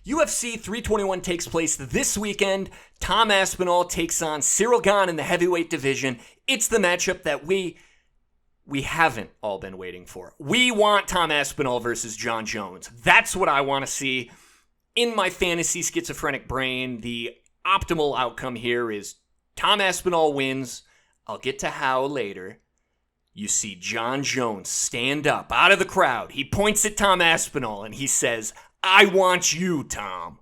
UFC 321 takes place this weekend. Tom Aspinall takes on Ciryl Gane in the heavyweight division. It's the matchup that we haven't all been waiting for. We want Tom Aspinall versus Jon Jones. That's what I want to see. In my fantasy schizophrenic brain, the optimal outcome here is Tom Aspinall wins. I'll get to how later. You see Jon Jones stand up out of the crowd. He points at Tom Aspinall and he says, "I want you, Tom.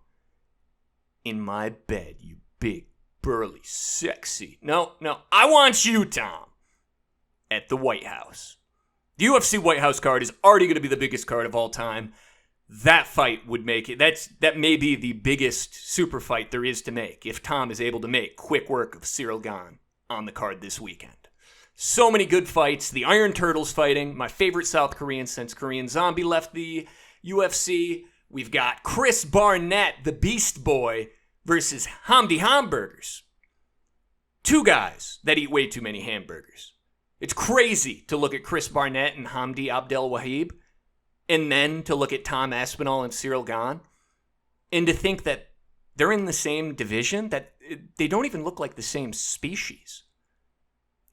In my bed, you big, burly, sexy. No, I want you, Tom. At the White House." The UFC White House card is already going to be the biggest card of all time. That fight would make it. That may be the biggest super fight there is to make if Tom is able to make quick work of Ciryl Gane on the card this weekend. So many good fights. The Iron Turtles fighting, my favorite South Korean since Korean Zombie left the UFC. We've got Chris Barnett, the Beast Boy, versus Hamdi Hamburgers. Two guys that eat way too many hamburgers. It's crazy to look at Chris Barnett and Hamdi Abdelwahab, and then to look at Tom Aspinall and Ciryl Gane, and to think that they're in the same division, that they don't even look like the same species.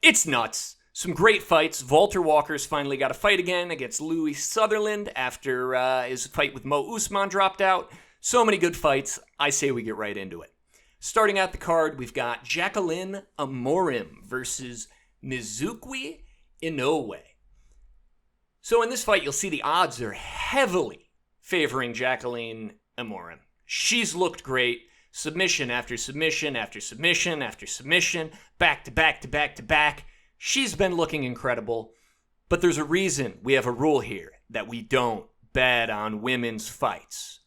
It's nuts. Some great fights. Walter Walker's finally got a fight again against Louis Sutherland after his fight with Mo Usman dropped out. So many good fights. I say we get right into it. Starting out the card, we've got Jacqueline Amorim versus Mizuki Inoue. So in this fight, you'll see the odds are heavily favoring Jacqueline Amorim. She's looked great. Submission after submission after submission after submission, back to back to back to back. She's been looking incredible, but there's a reason we have a rule here that we don't bet on women's fights.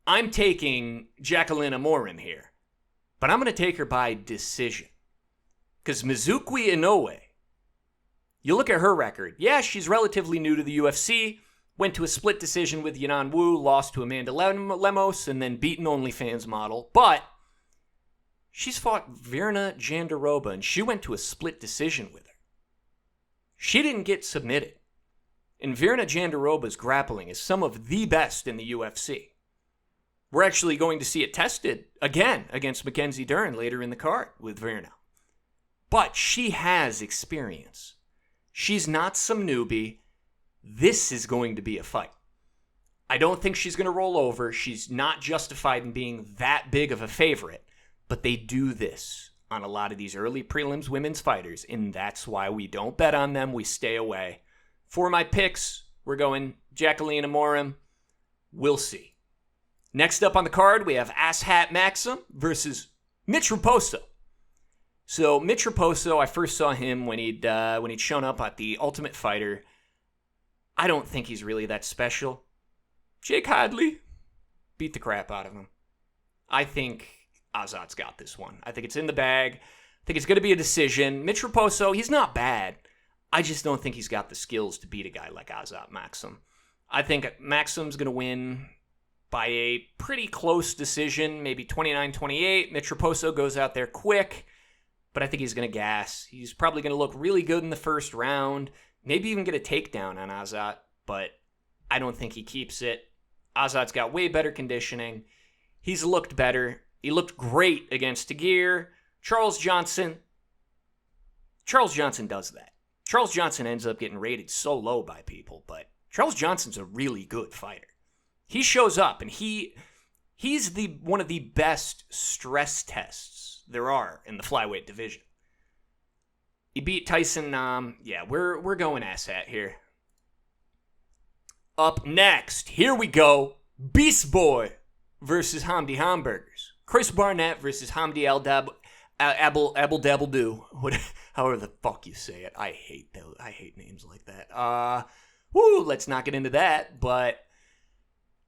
I'm taking Jacqueline Amorim here, but I'm going to take her by decision. Because Mizuki Inoue, you look at her record. Yeah, she's relatively new to the UFC, went to a split decision with Yanan Wu, lost to Amanda Lemos, and then beat an OnlyFans model. But she's fought Virna Jandiroba, and she went to a split decision with her. She didn't get submitted. And Virna Jandiroba's grappling is some of the best in the UFC. We're actually going to see it tested again against Mackenzie Dern later in the card with Virna. But she has experience. She's not some newbie. This is going to be a fight. I don't think she's going to roll over. She's not justified in being that big of a favorite. But they do this on a lot of these early prelims women's fighters, and that's why we don't bet on them. We stay away. For my picks, we're going Jacqueline Amorim. We'll see. Next up on the card, we have Asshat Maksum versus Mitch Raposo. So Mitch Raposo, I first saw him when he'd shown up at the Ultimate Fighter. I don't think he's really that special. Jake Hadley beat the crap out of him. I think Azat's got this one. I think it's in the bag. I think it's going to be a decision. Mitch Raposo, he's not bad. I just don't think he's got the skills to beat a guy like Asshat Maksum. I think Maksum's going to win by a pretty close decision, maybe 29-28. Mitch Raposo goes out there quick, but I think he's going to gas. He's probably going to look really good in the first round. Maybe even get a takedown on Azat, but I don't think he keeps it. Azat's got way better conditioning. He's looked better. He looked great against Tagir. Charles Johnson does that. Charles Johnson ends up getting rated so low by people, but Charles Johnson's a really good fighter. He shows up, and he's one of the best stress tests there are in the flyweight division. He beat Tyson. We're going Asshat here. Up next, here we go. Beast Boy versus Hamdi Hamburgers. Chris Barnett versus Hamdi Abdelwahab. However the fuck you say it. I hate names like that. Let's not get into that. But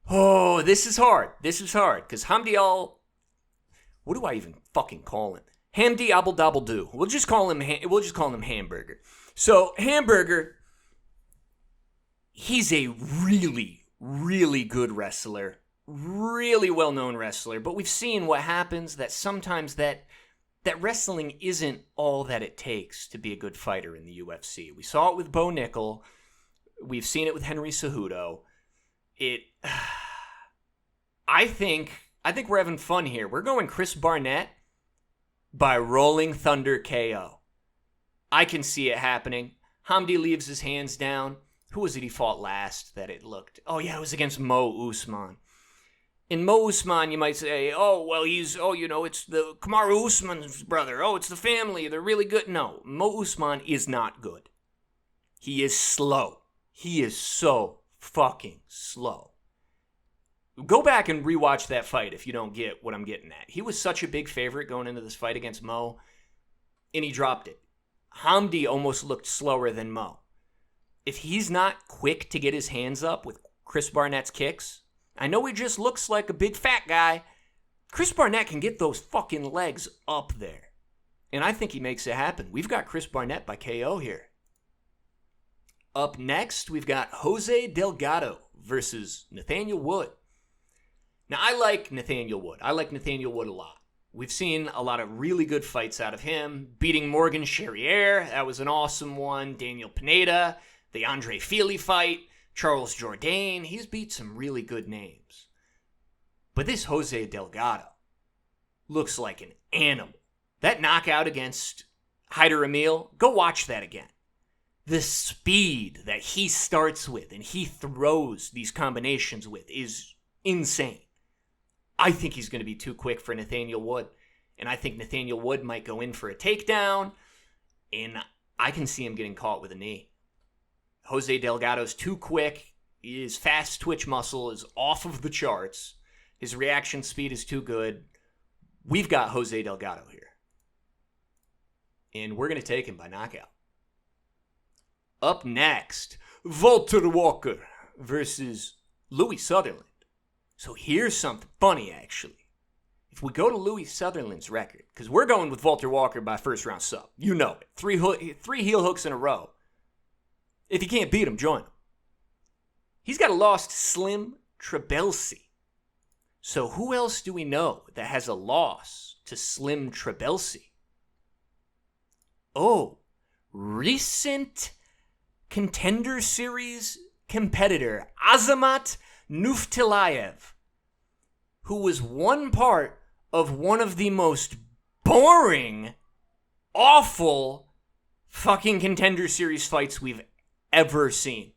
this is hard. Because Hamdi what do I even fucking call him? Hamdi Abdelwahab. We'll just call him Hamburger. So Hamburger, he's a really, really good wrestler, really well-known wrestler. But we've seen what happens, that sometimes that wrestling isn't all that it takes to be a good fighter in the UFC. We saw it with Bo Nickel. We've seen it with Henry Cejudo. I think we're having fun here. We're going Chris Barnett by Rolling Thunder KO. I can see it happening. Hamdi leaves his hands down. Who was it he fought last that it looked? Oh, yeah, it was against Mo Usman. In Mo Usman, you might say, it's the Kamaru Usman's brother. Oh, it's the family. They're really good. No, Mo Usman is not good. He is slow. He is so fucking slow. Go back and rewatch that fight if you don't get what I'm getting at. He was such a big favorite going into this fight against Mo, and he dropped it. Hamdi almost looked slower than Mo. If he's not quick to get his hands up with Chris Barnett's kicks, I know he just looks like a big fat guy. Chris Barnett can get those fucking legs up there. And I think he makes it happen. We've got Chris Barnett by KO here. Up next, we've got Jose Delgado versus Nathaniel Wood. Now, I like Nathaniel Wood. I like Nathaniel Wood a lot. We've seen a lot of really good fights out of him. Beating Morgan Charrier, that was an awesome one. Daniel Pineda, the Andre Fili fight. Charles Jourdain, he's beat some really good names. But this Jose Delgado looks like an animal. That knockout against Haider Emil, go watch that again. The speed that he starts with and he throws these combinations with is insane. I think he's going to be too quick for Nathaniel Wood. And I think Nathaniel Wood might go in for a takedown. And I can see him getting caught with a knee. Jose Delgado's too quick. His fast twitch muscle is off of the charts. His reaction speed is too good. We've got Jose Delgado here. And we're going to take him by knockout. Up next, Walter Walker versus Louis Sutherland. So here's something funny, actually. If we go to Louis Sutherland's record, because we're going with Walter Walker by first round sub. You know it. Three heel hooks in a row. If you can't beat him, join him. He's got a loss to Slim Trabelsi. So who else do we know that has a loss to Slim Trabelsi? Oh, recent Contender Series competitor Azamat Nuftilayev, who was one part of one of the most boring, awful fucking Contender Series fights we've ever seen.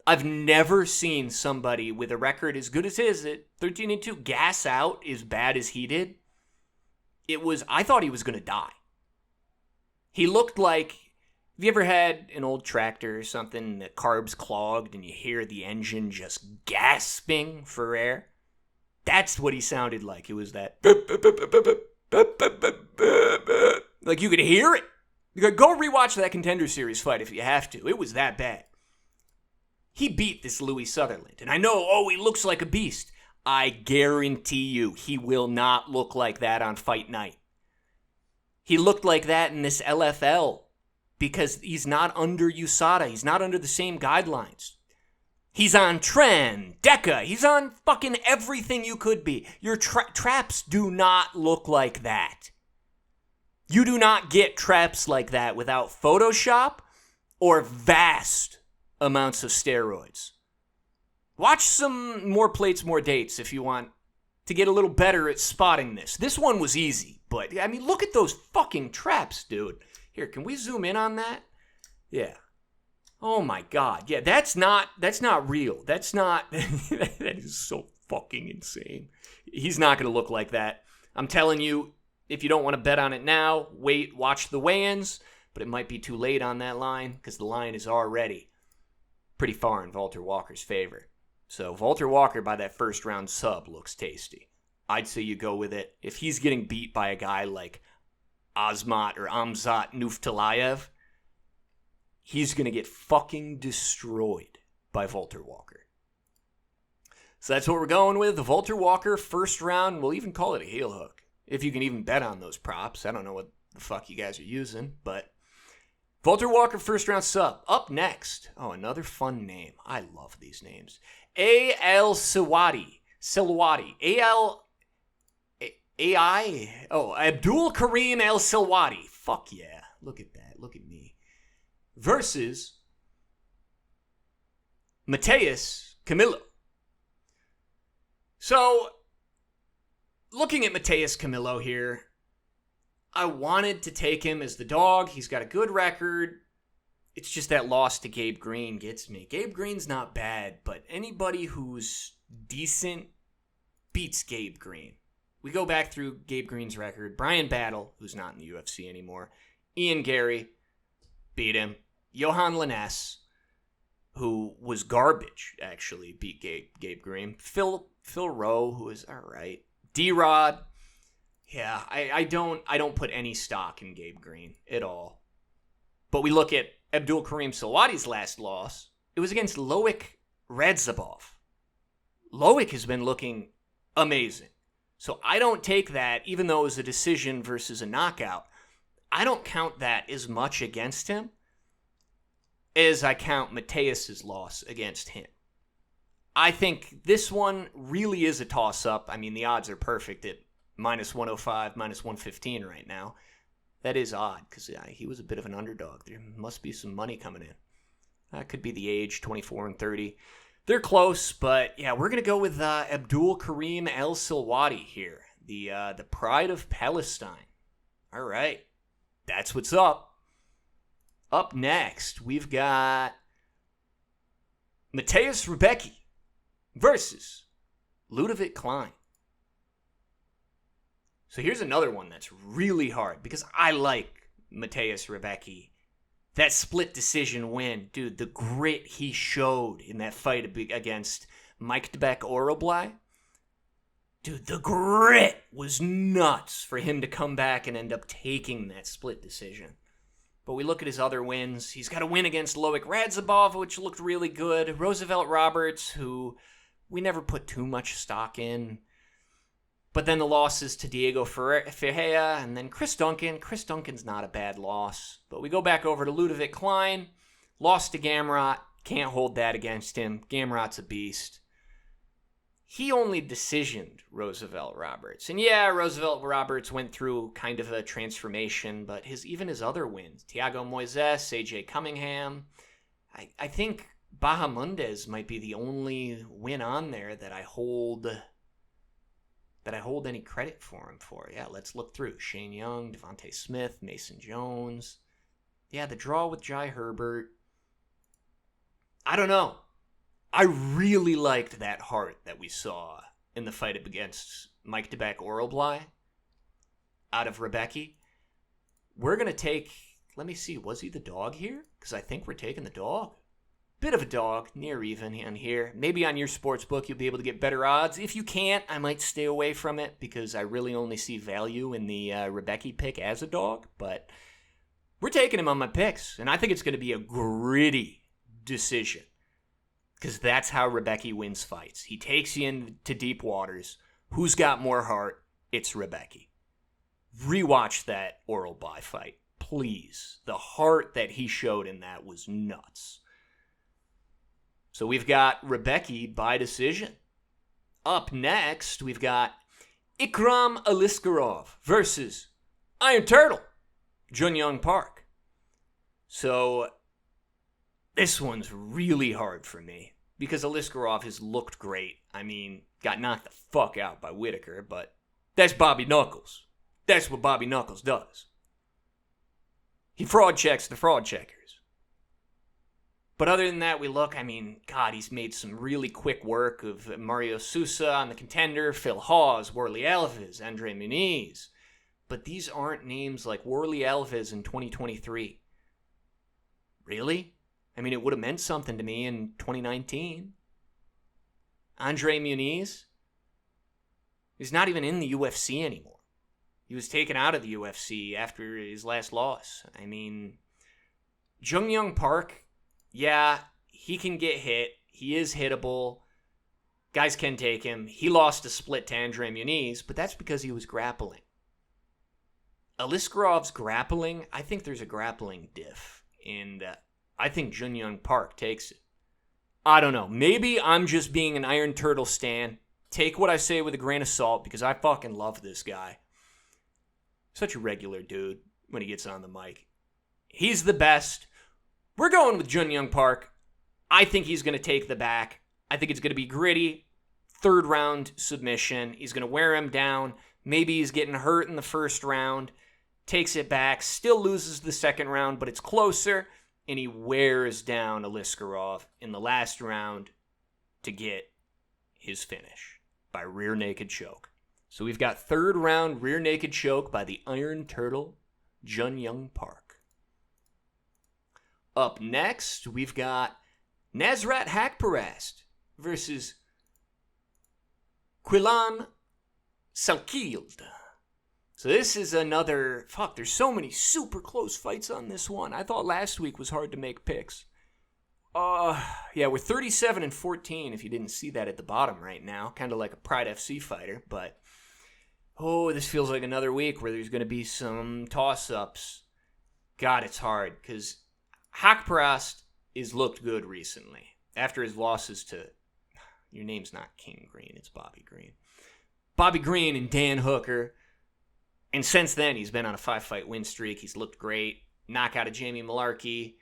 I've never seen somebody with a record as good as his at 13-2 gas out as bad as he did. I thought he was going to die. He looked like, have you ever had an old tractor or something, the carbs clogged and you hear the engine just gasping for air? That's what he sounded like. It was that. Like you could hear it. Go rewatch that Contender Series fight if you have to. It was that bad. He beat this Louis Sutherland. And I know, he looks like a beast. I guarantee you he will not look like that on fight night. He looked like that in this LFL because he's not under USADA. He's not under the same guidelines. He's on Tren, Deca. He's on fucking everything you could be. Your traps do not look like that. You do not get traps like that without Photoshop or vast amounts of steroids. Watch some More Plates, More Dates if you want to get a little better at spotting this. This one was easy, but I mean, look at those fucking traps, dude. Here, can we zoom in on that? Yeah. Oh my God. Yeah, that's not real. That's not, that is so fucking insane. He's not going to look like that. I'm telling you, if you don't want to bet on it now, wait, watch the weigh-ins, but it might be too late on that line because the line is already pretty far in Walter Walker's favor. So Walter Walker by that first round sub looks tasty. I'd say you go with it. If he's getting beat by a guy like Azmat or Amzat Nuftilayev, he's going to get fucking destroyed by Walter Walker. So that's what we're going with. The Walter Walker first round, we'll even call it a heel hook. If you can even bet on those props. I don't know what the fuck you guys are using, but Walter Walker first round sub. Up next. Oh, another fun name. I love these names. Al-Selwady. Abdul Karim Al-Selwady. Fuck yeah. Look at that. Look at me. Versus Mateus Camilo. So, looking at Mateus Camilo here, I wanted to take him as the dog. He's got a good record. It's just that loss to Gabe Green gets me. Gabe Green's not bad, but anybody who's decent beats Gabe Green. We go back through Gabe Green's record. Brian Battle, who's not in the UFC anymore. Ian Gary beat him. Johan Liness, who was garbage, actually, beat Gabe Green. Phil Rowe, who is all right. D-Rod. Yeah, I don't put any stock in Gabe Green at all. But we look at Abdul Karim Selwady's last loss. It was against Loic Radzhabov. Loic has been looking amazing. So I don't take that, even though it was a decision versus a knockout, I don't count that as much against him as I count Mateus's loss against him. I think this one really is a toss-up. I mean, the odds are perfect at minus 105, minus 115 right now. That is odd, because he was a bit of an underdog. There must be some money coming in. That could be the age, 24 and 30. They're close, but yeah, we're going to go with Abdul Karim Al-Selwady here, the pride of Palestine. All right, that's what's up. Up next, we've got Mateusz Rebecki versus Ludovic Klein. So here's another one that's really hard because I like Mateusz Rebecki. That split decision win, dude, the grit he showed in that fight against Maksum Oroblai. Dude, the grit was nuts for him to come back and end up taking that split decision. But we look at his other wins. He's got a win against Loic Radzhabov, which looked really good. Roosevelt Roberts, who we never put too much stock in. But then the losses to Diego Ferreira and then Chris Duncan. Chris Duncan's not a bad loss. But we go back over to Ludovic Klein. Lost to Gamrot. Can't hold that against him. Gamrot's a beast. He only decisioned Roosevelt Roberts. And yeah, Roosevelt Roberts went through kind of a transformation, but even his other wins, Thiago Moises, AJ Cunningham, I think Bahamundes might be the only win on there that I hold any credit for him for. Yeah, let's look through. Shane Young, Devontae Smith, Mason Jones. Yeah, the draw with Jai Herbert. I don't know. I really liked that heart that we saw in the fight against Maksum Oroblai out of Rebecki. We're going to take, let me see, was he the dog here? Because I think we're taking the dog. Bit of a dog, near even on here. Maybe on your sports book you'll be able to get better odds. If you can't, I might stay away from it because I really only see value in the Rebecki pick as a dog. But we're taking him on my picks, and I think it's going to be a gritty decision. Because that's how Rebecki wins fights. He takes you into deep waters. Who's got more heart? It's Rebecki. Rewatch that Oroblai fight, please. The heart that he showed in that was nuts. So we've got Rebecki by decision. Up next, we've got Ikram Aliskerov versus Iron Turtle, Junyoung Park. So this one's really hard for me because Aliskerov has looked great. I mean, got knocked the fuck out by Whitaker, but that's Bobby Knuckles. That's what Bobby Knuckles does. He fraud checks the fraud checkers. But other than that, we look, I mean, God, he's made some really quick work of Mario Sousa on the contender, Phil Hawes, Warley Alves, Andre Muniz. But these aren't names like Warley Alves in 2023. Really? I mean, it would have meant something to me in 2019. Andre Muniz? He's not even in the UFC anymore. He was taken out of the UFC after his last loss. I mean, Junyoung Park, yeah, he can get hit. He is hittable. Guys can take him. He lost a split to Andre Muniz, but that's because he was grappling. Aliskerov's grappling, I think there's a grappling diff. And I think Junyoung Park takes it. I don't know. Maybe I'm just being an Iron Turtle stan. Take what I say with a grain of salt because I fucking love this guy. Such a regular dude when he gets on the mic. He's the best. We're going with Junyoung Park. I think he's going to take the back. I think it's going to be gritty. third round submission. He's going to wear him down. Maybe he's getting hurt in the first round. Takes it back. Still loses the second round, but it's closer. And he wears down Aliskerov in the last round to get his finish by rear naked choke. So we've got third round rear naked choke by the Iron Turtle, Jun Young Park. Up next, we've got Nasrat Haqparast versus Klein Salkilld. So this is another, there's so many super close fights on this one. I thought last week was hard to make picks. Yeah, we're 37-14 if you didn't see that at the bottom right now. Kind of like a Pride FC fighter, but this feels like another week where there's going to be some toss-ups. God, it's hard because Haqparast has looked good recently. After his losses to, your name's not King Green, it's Bobby Green. Bobby Green and Dan Hooker. And since then, he's been on a 5-fight win streak. He's looked great. Knockout of Jamie Malarkey.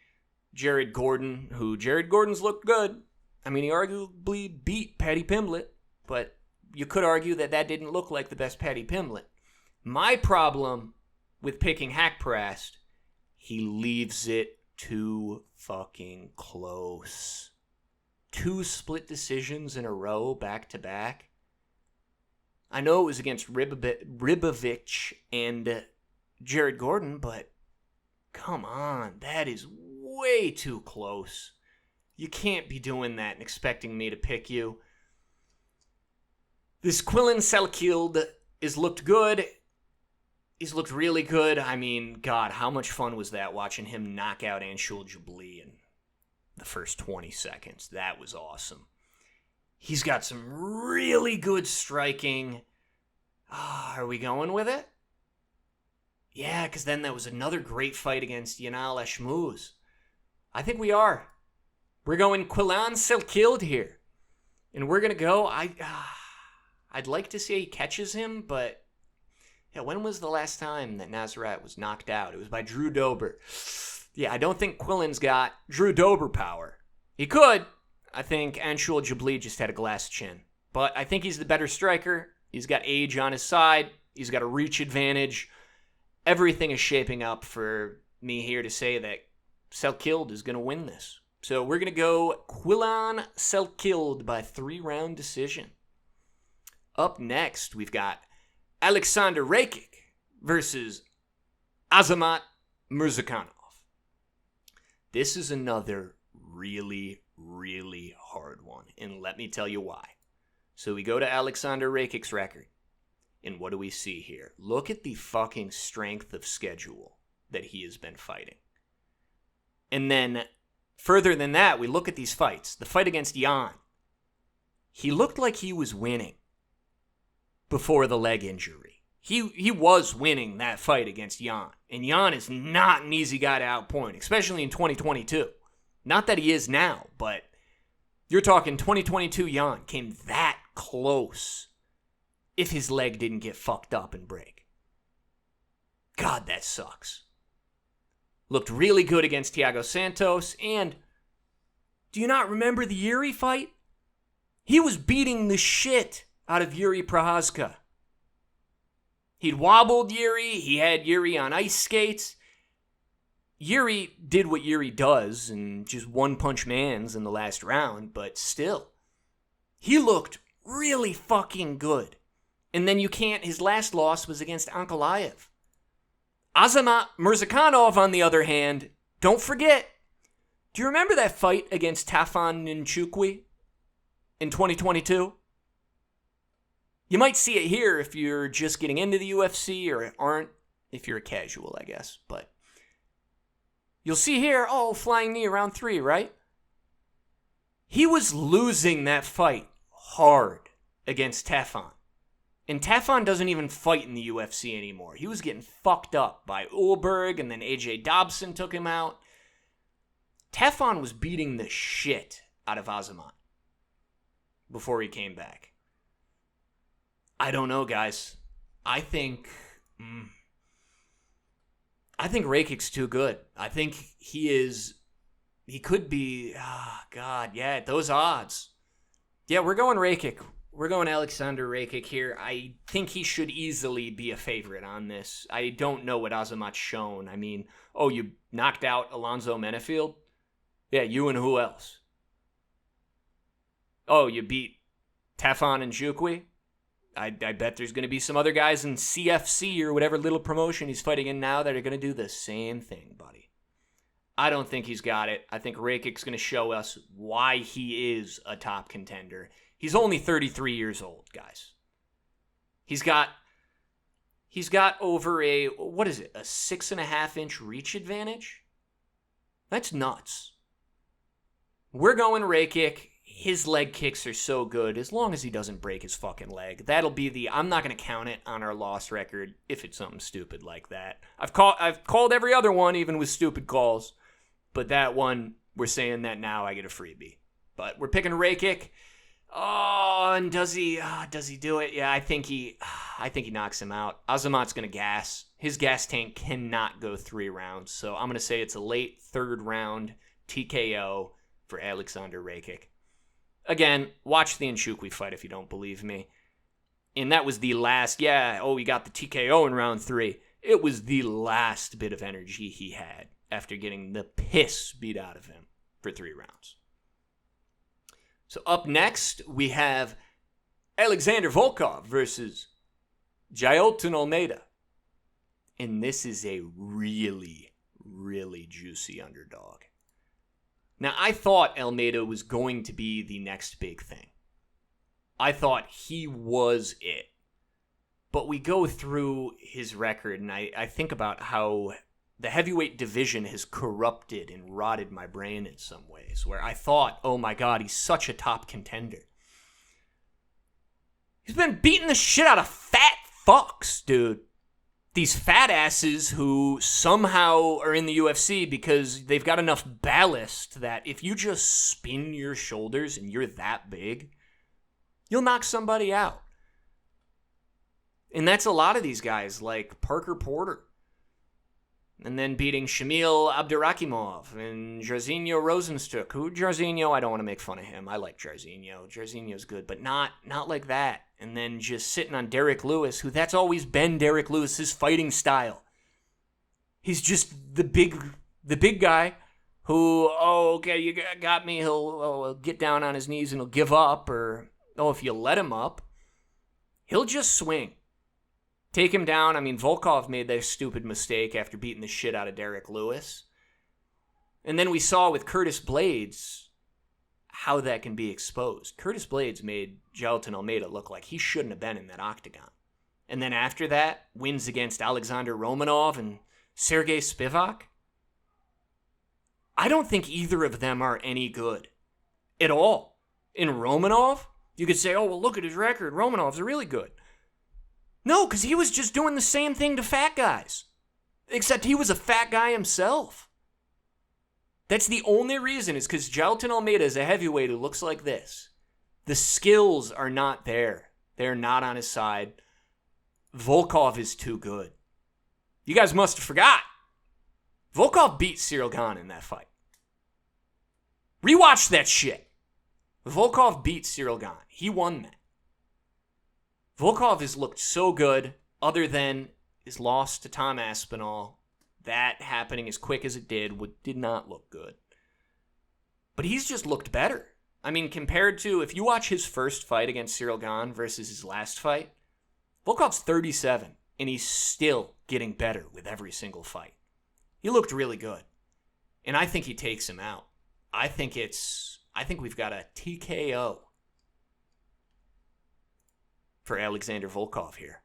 Jared Gordon's looked good. I mean, he arguably beat Paddy Pimblett, but you could argue that didn't look like the best Paddy Pimblett. My problem with picking Haqparast, he leaves it too fucking close. 2 split decisions in a row, back to back. I know it was against Ribovich and Jared Gordon, but come on, that is way too close. You can't be doing that and expecting me to pick you. This Klein Salkilld has looked good. He's looked really good. I mean, God, how much fun was that watching him knock out Anshul Jabli in the first 20 seconds? That was awesome. He's got some really good striking. Are we going with it? Yeah, because then there was another great fight against Yanal Eshmuz. I think we are. We're going Klein Salkilld here. And we're going to go. I'd like to say he catches him, but yeah, when was the last time that Nasrat was knocked out? It was by Drew Dober. Yeah, I don't think Quillen's got Drew Dober power. He could. I think Anshul Jabli just had a glass chin. But I think he's the better striker. He's got age on his side. He's got a reach advantage. Everything is shaping up for me here to say that Salkilld is going to win this. So we're going to go Klein Salkilld by 3-round decision. Up next, we've got Alexander Rakic versus Azamat Murzakanov. This is another really, really hard one, and let me tell you why. So we go to Alexander Rakic's record, and what do we see here? Look at the fucking strength of schedule that he has been fighting. And then, further than that, we look at these fights. The fight against Jan. He looked like he was winning before the leg injury. He was winning that fight against Jan. And Jan is not an easy guy to outpoint, especially in 2022. Not that he is now, but you're talking 2022 Jan came that close if his leg didn't get fucked up and break. God, that sucks. Looked really good against Thiago Santos, and do you not remember the Yuri fight? He was beating the shit out of Yuri Prochazka. He'd wobbled Yuri. He had Yuri on ice skates. Yuri did what Yuri does and just one-punch mans in the last round, but still, he looked really fucking good. And then his last loss was against Ankalaev. Azamat Murzakanov, on the other hand, don't forget, do you remember that fight against Tafon Nchukwi in 2022? You might see it here if you're just getting into the UFC or aren't, if you're a casual, I guess. But you'll see here, flying knee around 3, right? He was losing that fight hard against Tafon. And Tafon doesn't even fight in the UFC anymore. He was getting fucked up by Ulberg, and then AJ Dobson took him out. Tafon was beating the shit out of Azamat before he came back. I don't know, guys. I think Rakic's too good. I think he could be, at those odds. Yeah, we're going Rakic. We're going Alexander Rakic here. I think he should easily be a favorite on this. I don't know what Azamat's shown. I mean, you knocked out Alonzo Menefield? Yeah, you and who else? You beat Tefon and Jukwi? I bet there's going to be some other guys in CFC or whatever little promotion he's fighting in now that are going to do the same thing, buddy. I don't think he's got it. I think Rakic's going to show us why he is a top contender. He's only 33 years old, guys. He's got over a 6.5-inch reach advantage? That's nuts. We're going Rakic. His leg kicks are so good as long as he doesn't break his fucking leg. That'll be I'm not going to count it on our loss record if it's something stupid like that. I've called every other one, even with stupid calls. But that one, we're saying that now I get a freebie. But we're picking Rakic. Oh, and does he do it? Yeah, I think he knocks him out. Azamat's going to gas. His gas tank cannot go 3 rounds. So I'm going to say it's a late 3rd round TKO for Alexander Rakic. Again, watch the Nchukwi fight if you don't believe me. And that was the last, he got the TKO in round 3. It was the last bit of energy he had after getting the piss beat out of him for 3 rounds. So up next, we have Alexander Volkov versus Jailton Almeida. And this is a really, really juicy underdog. Now, I thought Almeida was going to be the next big thing. I thought he was it. But we go through his record, and I think about how the heavyweight division has corrupted and rotted my brain in some ways, where I thought, oh my God, he's such a top contender. He's been beating the shit out of fat fucks, dude. These fat asses who somehow are in the UFC because they've got enough ballast that if you just spin your shoulders and you're that big, you'll knock somebody out. And that's a lot of these guys, like Parker Porter. And then beating Shamil Abdurakhimov and Jairzinho Rosenstruck. Jairzinho, I don't want to make fun of him. I like Jairzinho. Jairzinho's good, but not like that. And then just sitting on Derek Lewis, who that's always been Derek Lewis's fighting style. He's just the big guy who, you got me. He'll get down on his knees and he'll give up. Or, if you let him up, he'll just swing. Take him down. I mean, Volkov made that stupid mistake after beating the shit out of Derek Lewis. And then we saw with Curtis Blades how that can be exposed. Curtis Blades made Jailton Almeida look like he shouldn't have been in that octagon. And then after that, wins against Alexander Romanov and Sergey Spivak. I don't think either of them are any good at all. In Romanov, you could say, look at his record. Romanov's really good. No, because he was just doing the same thing to fat guys. Except he was a fat guy himself. That's the only reason, is because Jailton Almeida is a heavyweight who looks like this. The skills are not there. They're not on his side. Volkov is too good. You guys must have forgot. Volkov beat Ciryl Gane in that fight. Rewatch that shit. Volkov beat Ciryl Gane. He won that. Volkov has looked so good, other than his loss to Tom Aspinall. That happening as quick as it did not look good. But he's just looked better. I mean, compared to, if you watch his first fight against Ciryl Gane versus his last fight, Volkov's 37, and he's still getting better with every single fight. He looked really good. And I think he takes him out. I think we've got a TKO for Alexander Volkov here.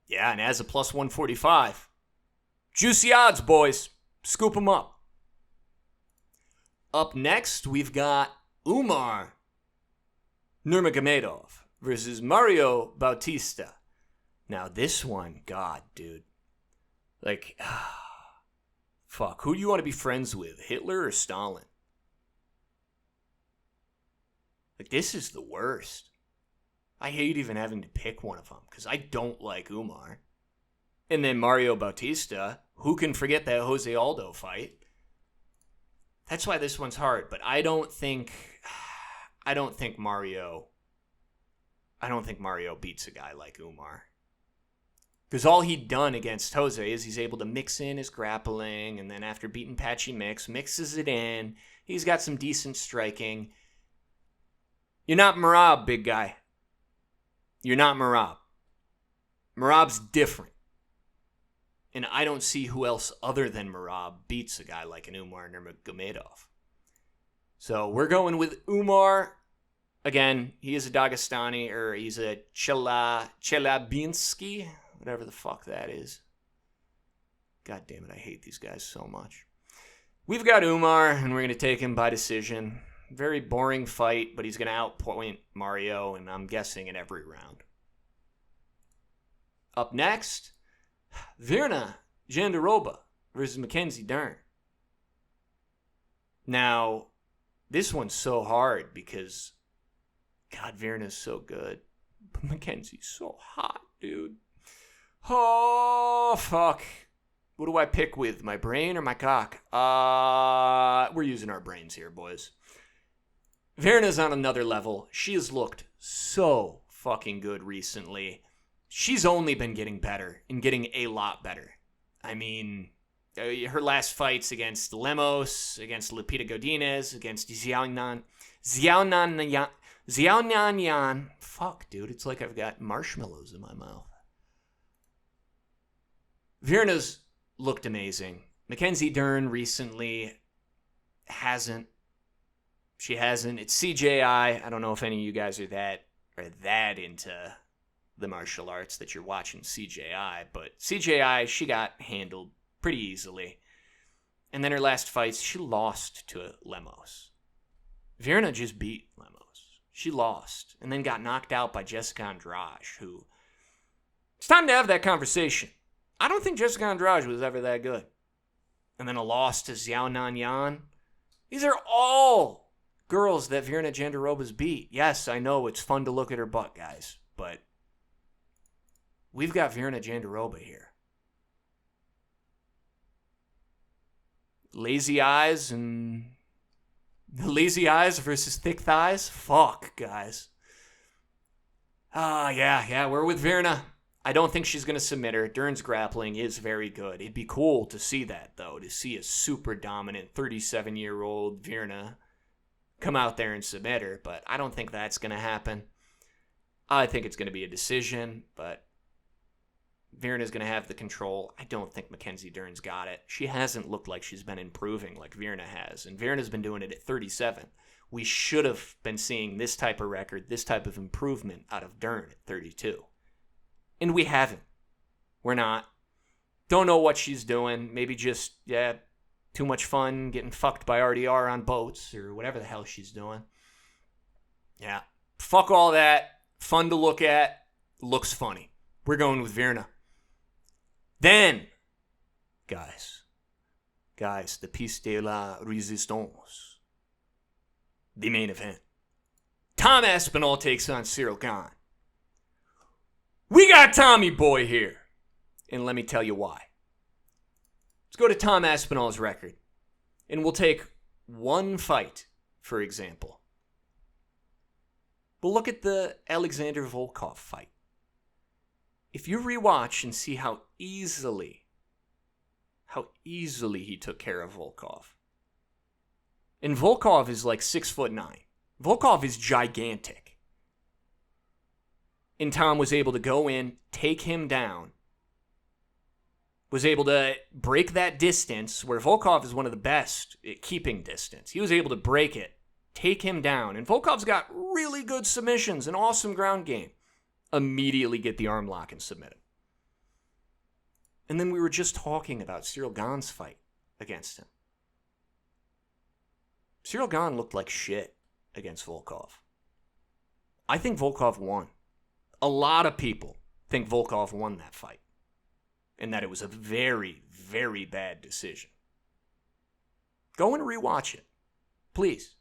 Yeah, and as a plus 145. Juicy odds, boys. Scoop them up. Up next, we've got Umar Nurmagemedov versus Mario Bautista. Now, this one, God, dude. Fuck, who do you want to be friends with, Hitler or Stalin? This is the worst. I hate even having to pick one of them because I don't like Umar. And then Mario Bautista, who can forget that Jose Aldo fight? That's why this one's hard, but I don't think I don't think Mario beats a guy like Umar. Because all he'd done against Jose is he's able to mix in his grappling, and then after beating Patchy mixes it in. He's got some decent striking. You're not Merab, big guy. You're not Merab. Merab's different. And I don't see who else other than Merab beats a guy like an Umar Nurmagemedov. So we're going with Umar. Again, he is a Dagestani, or he's a Chelyabinski, whatever the fuck that is. God damn it, I hate these guys so much. We've got Umar, and we're going to take him by decision. Very boring fight, but he's going to outpoint Mario, and I'm guessing in every round. Up next, Virna Jandiroba versus Mackenzie Dern. Now, this one's so hard because, God, Virna's so good. But Mackenzie's so hot, dude. Oh, fuck. What do I pick with, my brain or my cock? We're using our brains here, boys. Virna's on another level. She has looked so fucking good recently. She's only been getting better and getting a lot better. I mean, her last fights against Lemos, against Lupita Godinez, against Xiaonan. Fuck, dude, it's like I've got marshmallows in my mouth. Virna's looked amazing. Mackenzie Dern recently hasn't. She hasn't. It's CJI. I don't know if any of you guys are that into the martial arts that you're watching CJI, but CJI, she got handled pretty easily. And then her last fights, she lost to Lemos. Virna just beat Lemos. She lost and then got knocked out by Jessica Andrade, who... It's time to have that conversation. I don't think Jessica Andrade was ever that good. And then a loss to Xiao Nanyan. These are all girls that Virna Jandiroba's beat. Yes, I know it's fun to look at her butt, guys, but we've got Virna Jandiroba here. Lazy eyes versus thick thighs? Fuck, guys. Yeah, we're with Virna. I don't think she's going to submit her. Dern's grappling is very good. It'd be cool to see that, though, to see a super dominant 37-year-old Virna come out there and submit her, but I don't think that's going to happen. I think it's going to be a decision, but Virna's going to have the control. I don't think Mackenzie Dern's got it. She hasn't looked like she's been improving like Virna has, and Virna's been doing it at 37. We should have been seeing this type of record, this type of improvement out of Dern at 32. And we haven't. We're not. Don't know what she's doing. Maybe just, too much fun getting fucked by RDR on boats or whatever the hell she's doing. Yeah. Fuck all that. Fun to look at. Looks funny. We're going with Virna. Then, guys, the piece de la resistance. The main event. Tom Aspinall takes on Ciryl Gane. We got Tommy Boy here. And let me tell you why. Let's go to Tom Aspinall's record. And we'll take one fight, for example. We'll look at the Alexander Volkov fight. If you rewatch and see how easily he took care of Volkov. And Volkov is like 6'9". Volkov is gigantic. And Tom was able to go in, take him down, was able to break that distance, where Volkov is one of the best at keeping distance. He was able to break it, take him down, and Volkov's got really good submissions, an awesome ground game. Immediately get the arm lock and submit him. And then we were just talking about Ciryl Gane's fight against him. Ciryl Gane looked like shit against Volkov. I think Volkov won. A lot of people think Volkov won that fight. And that it was a very, very bad decision. Go and rewatch it. Please.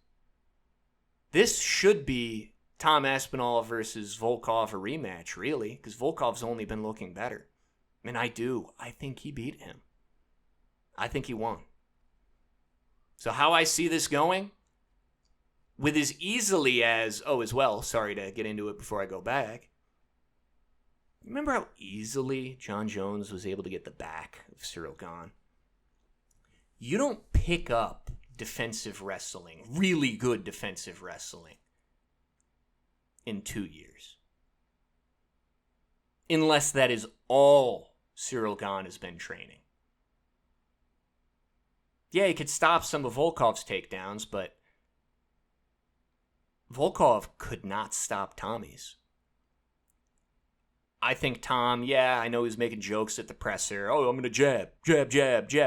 This should be Tom Aspinall versus Volkov a rematch, really, because Volkov's only been looking better. And I think he beat him. I think he won. So how I see this going, with as easily as, as well, sorry to get into it before I go back. Remember how easily Jon Jones was able to get the back of Ciryl Gane? You don't pick up defensive wrestling, really good defensive wrestling, in 2 years. Unless that is all Ciryl Gane has been training. Yeah, he could stop some of Volkov's takedowns, but Volkov could not stop Tommy's. I think Tom, I know he's making jokes at the presser. Oh, I'm going to jab.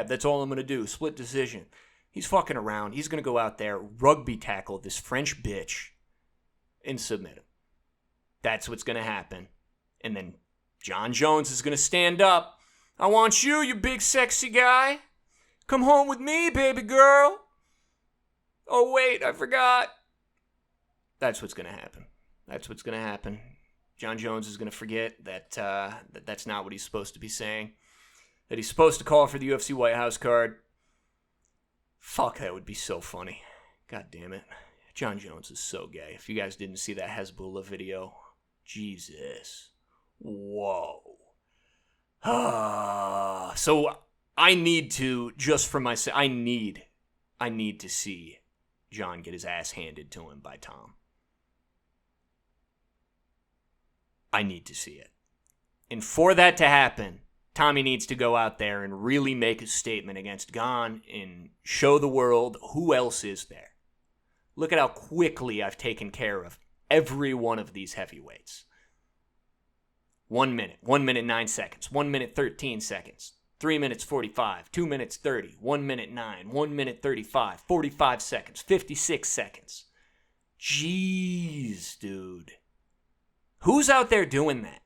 That's all I'm going to do. Split decision. He's fucking around. He's going to go out there, rugby tackle this French bitch, and submit him. That's what's going to happen. And then Jon Jones is going to stand up. I want you, you big sexy guy. Come home with me, baby girl. Oh, wait, I forgot. That's what's going to happen. Jon Jones is going to forget that that's not what he's supposed to be saying. That he's supposed to call for the UFC White House card. Fuck, that would be so funny. God damn it. Jon Jones is so gay. If you guys didn't see that Hezbollah video, Jesus. Whoa. So I need to, just for myself, I need to see Jon get his ass handed to him by Tom. I need to see it. And for that to happen, Tommy needs to go out there and really make a statement against Gane and show the world who else is there. Look at how quickly I've taken care of every one of these heavyweights. 1 minute, 1 minute 9 seconds, 1 minute 13 seconds, 3 minutes 45, 2 minutes 30, 1 minute 9, 1 minute 35, 45 seconds, 56 seconds. Jeez, dude. Who's out there doing that?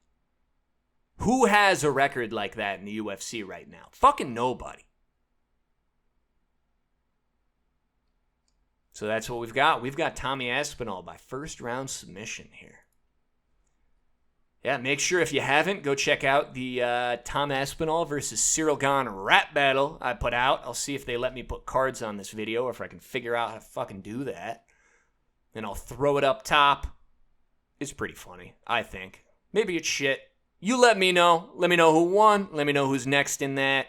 Who has a record like that in the UFC right now? Fucking nobody. So that's what we've got. We've got Tommy Aspinall by first round submission here. Yeah, make sure if you haven't, go check out the Tom Aspinall versus Ciryl Gane rap battle I put out. I'll see if they let me put cards on this video or if I can figure out how to fucking do that. And I'll throw it up top. It's pretty funny, I think. Maybe it's shit. You let me know. Let me know who won. Let me know who's next in that.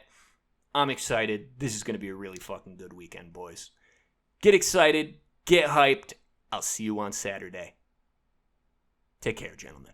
I'm excited. This is going to be a really fucking good weekend, boys. Get excited. Get hyped. I'll see you on Saturday. Take care, gentlemen.